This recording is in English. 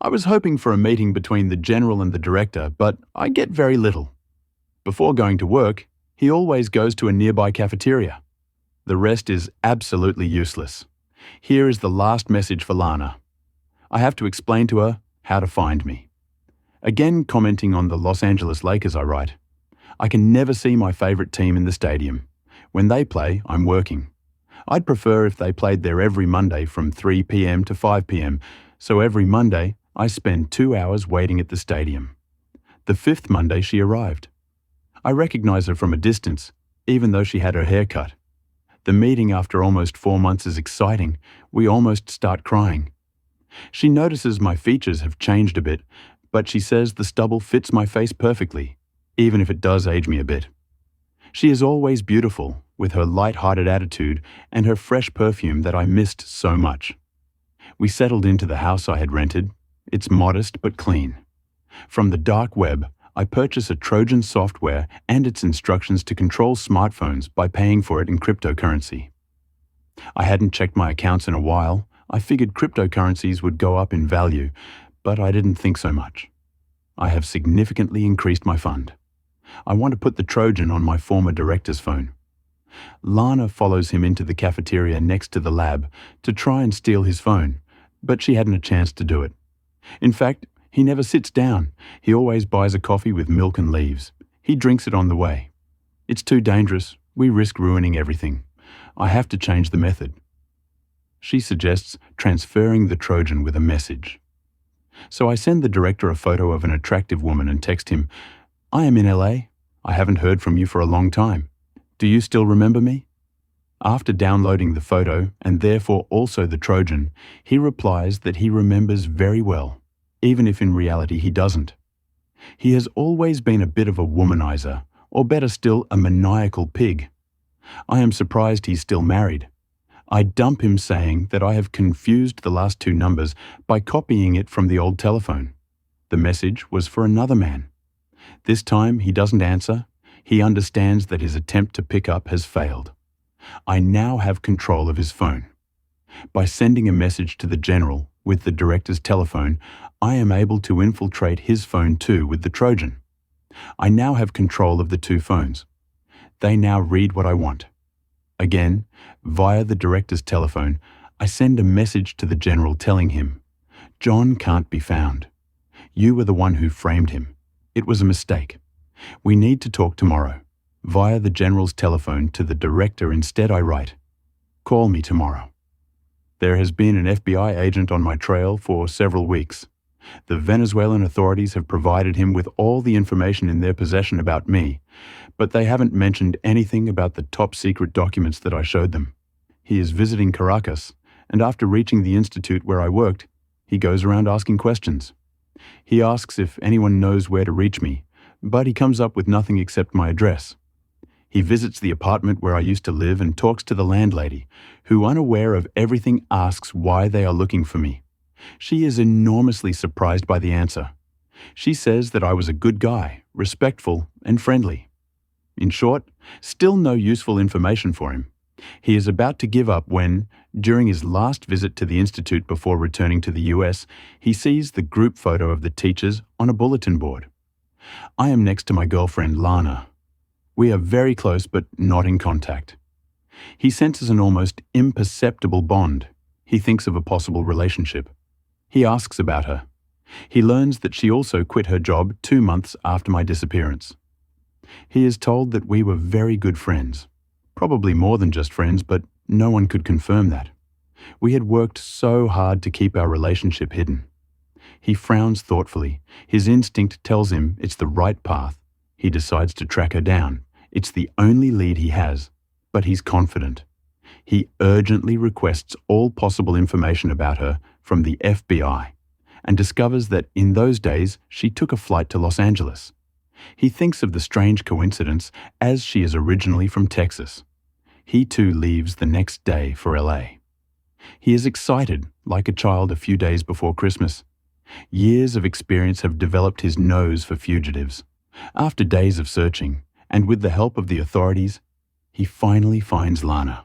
I was hoping for a meeting between the general and the director, but I get very little. Before going to work, he always goes to a nearby cafeteria. The rest is absolutely useless. Here is the last message for Lana. I have to explain to her how to find me. Again, commenting on the Los Angeles Lakers, I write, I can never see my favorite team in the stadium. When they play, I'm working. I'd prefer if they played there every Monday from 3 p.m. to 5 p.m., so every Monday I spend 2 hours waiting at the stadium. The 5th Monday she arrived. I recognize her from a distance, even though she had her hair cut. The meeting after almost 4 months is exciting. We almost start crying. She notices my features have changed a bit, but she says the stubble fits my face perfectly, even if it does age me a bit. She is always beautiful, with her light-hearted attitude and her fresh perfume that I missed so much. We settled into the house I had rented. It's modest but clean. From the dark web, I purchase a Trojan software and its instructions to control smartphones by paying for it in cryptocurrency. I hadn't checked my accounts in a while. I figured cryptocurrencies would go up in value, but I didn't think so much. I have significantly increased my fund. I want to put the Trojan on my former director's phone. Lana follows him into the cafeteria next to the lab to try and steal his phone, but she hadn't a chance to do it. In fact, he never sits down. He always buys a coffee with milk and leaves. He drinks it on the way. It's too dangerous. We risk ruining everything. I have to change the method. She suggests transferring the Trojan with a message. So I send the director a photo of an attractive woman and text him, I am in LA. I haven't heard from you for a long time. Do you still remember me? After downloading the photo, and therefore also the Trojan, he replies that he remembers very well, even if in reality he doesn't. He has always been a bit of a womanizer, or better still, a maniacal pig. I am surprised he's still married. I dump him saying that I have confused the last 2 numbers by copying it from the old telephone. The message was for another man. This time he doesn't answer. He understands that his attempt to pick up has failed. I now have control of his phone. By sending a message to the general with the director's telephone, I am able to infiltrate his phone too with the Trojan. I now have control of the 2 phones. They now read what I want. Again, via the director's telephone, I send a message to the general telling him, John can't be found. You were the one who framed him. It was a mistake. We need to talk tomorrow. Via the general's telephone to the director instead I write, call me tomorrow. There has been an FBI agent on my trail for several weeks. The Venezuelan authorities have provided him with all the information in their possession about me, but they haven't mentioned anything about the top-secret documents that I showed them. He is visiting Caracas, and after reaching the institute where I worked, he goes around asking questions. He asks if anyone knows where to reach me, but he comes up with nothing except my address. He visits the apartment where I used to live and talks to the landlady, who, unaware of everything, asks why they are looking for me. She is enormously surprised by the answer. She says that I was a good guy, respectful and friendly. In short, still no useful information for him. He is about to give up when, during his last visit to the institute before returning to the US, he sees the group photo of the teachers on a bulletin board. I am next to my girlfriend, Lana. We are very close but not in contact. He senses an almost imperceptible bond. He thinks of a possible relationship. He asks about her. He learns that she also quit her job 2 months after my disappearance. He is told that we were very good friends. Probably more than just friends, but no one could confirm that. We had worked so hard to keep our relationship hidden. He frowns thoughtfully. His instinct tells him it's the right path. He decides to track her down. It's the only lead he has, but he's confident. He urgently requests all possible information about her from the FBI and discovers that in those days she took a flight to Los Angeles. He thinks of the strange coincidence as she is originally from Texas. He too leaves the next day for LA. He is excited, like a child a few days before Christmas. Years of experience have developed his nose for fugitives. After days of searching, and with the help of the authorities, he finally finds Lana.